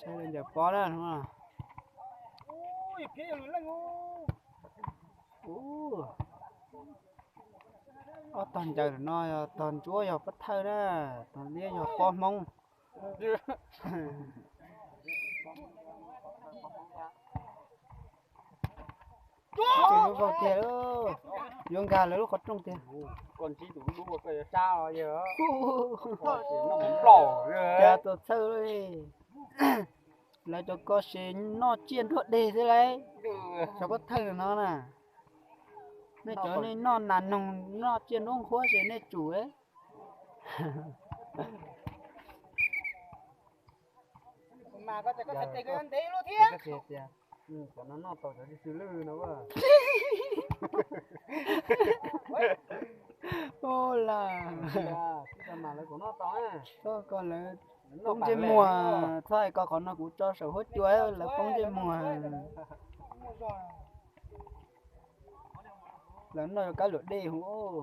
Xe lên giờ có đó đúng không? Ở toàn giờ nó toàn chúa giờ bắt thơ đó, toàn lia giờ con mông. Chỉ lúc vào tiền đó, dùng gà lấy lúc có trong tiền. Còn chỉ đủ đủ cái sao rồi giờ nó cũng lò Gà tôi sơ rồi. Lại cho có xe nó chiên thuận đề thế đấy. Sao bắt thơ nó nè. Nên cho nên nó nàn nồng nó chiên uống khóa sẽ nên chủ ấy. Mà có thể cái ăn đấy luôn thiệt. Còn nó tao đi xử lý nó quá. Ô là Cái mà lại của nó to à. thôi còn là công trên mùa thôi còn nó cũng cho sầu hốt chuối là công trên mùa là nó cá lụt đi hú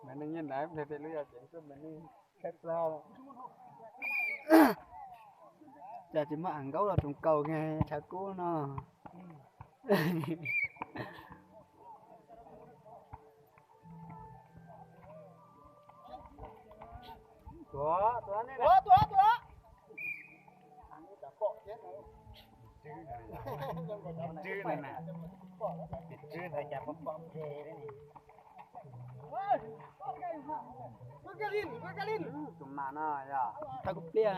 Mẹ nó nhìn lại em thì bây giờ chuyện của mình đi khác sao. giờ chỉ mà ăn gấu là trùng cầu nghe chả cú nó Tua này Tua. Chứ này nè. Chứ này chả bom về đấy nè. Cái linh. Chúng mà nó à. ta cũng biết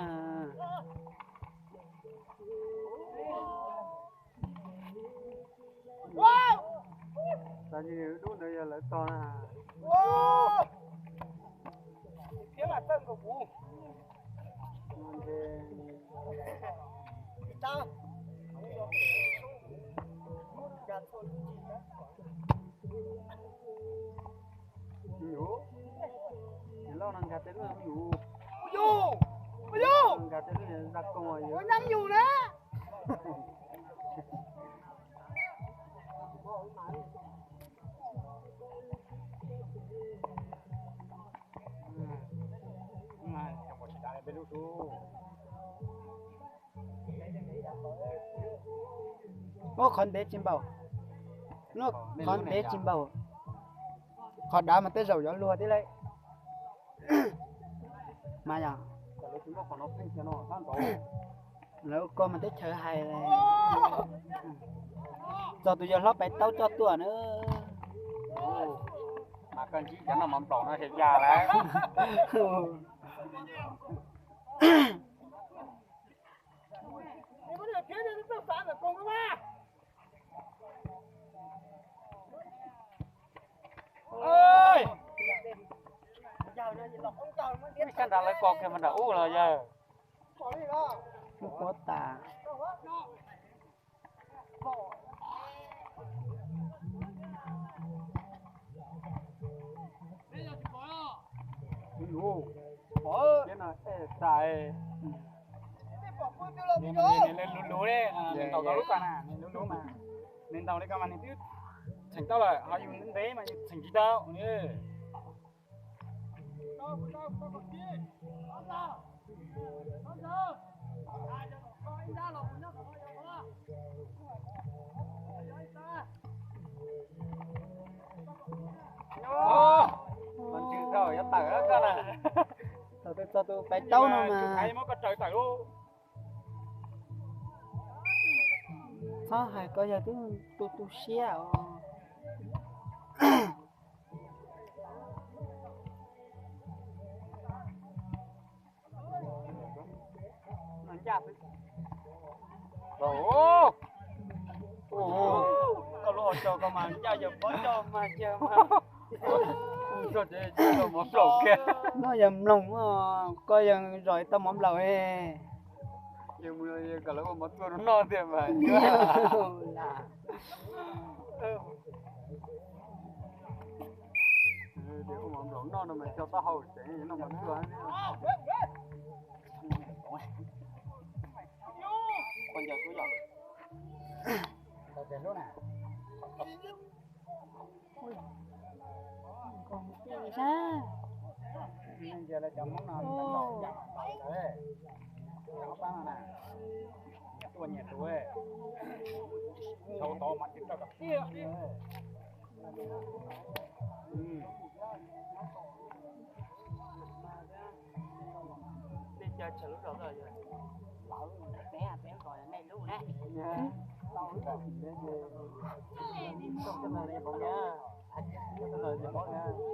Wow. Ta như đúng đây là to à. Wow. Cái là tân của cụ. Sao? Nhủ. Thì lo năng gạt đến là nhủ. Vô. Năng gạt đến là đặt câu hỏi. Có nhắm dù nè. ô con bé chim bầu nó con bé chim bầu con đá mà tới dầu gió lùa thế đấy mà nhở nếu con mà tới chờ hay này cho tụi giờ lót bài tao cho tua nữa Mà cần chỉ cho nó mầm tròn nó sẽ già đấy. Ơi. Cái căn đã lấy con kia mình đã u rồi giờ. nó có tà Nhủ. Cái này xài. Nên Lên lú đấy, lên tàu lúc à, lên lú mà. Lên tàu đấy các bạn thì thành tao là họ dùng đến đấy mà thành gì đâu nhé. Mình chưa rồi, nó tở đó con à. cho tôi bài tao nó mà Thấy mới có trời tở luôn. sao hay có giờ tôi xia Nó chạp đi. Ồ. Có lỗ cho con mà cha giờ bó cho mà chờ mà. Cho để cho một sổ kia. nó dầm lùng coi giờ rồi tao mắm lẩu he Nhưng mà cả lúc một con nó non thì mà. Nếu mà nó non nó mà cho tao hầu sẽ nó mà chưa. Con giờ số giờ. Tao tiền luôn à. còn sao giờ là chồng món nào tao dặn tao đấy nó bán là nè tua nhẹ tua ấy thâu to mặt cái tao kia đi chơi chữ rồi rồi bé gọi này luôn nè tao biết là gì đấy không cái này này bọn nha cái này gì bọn nha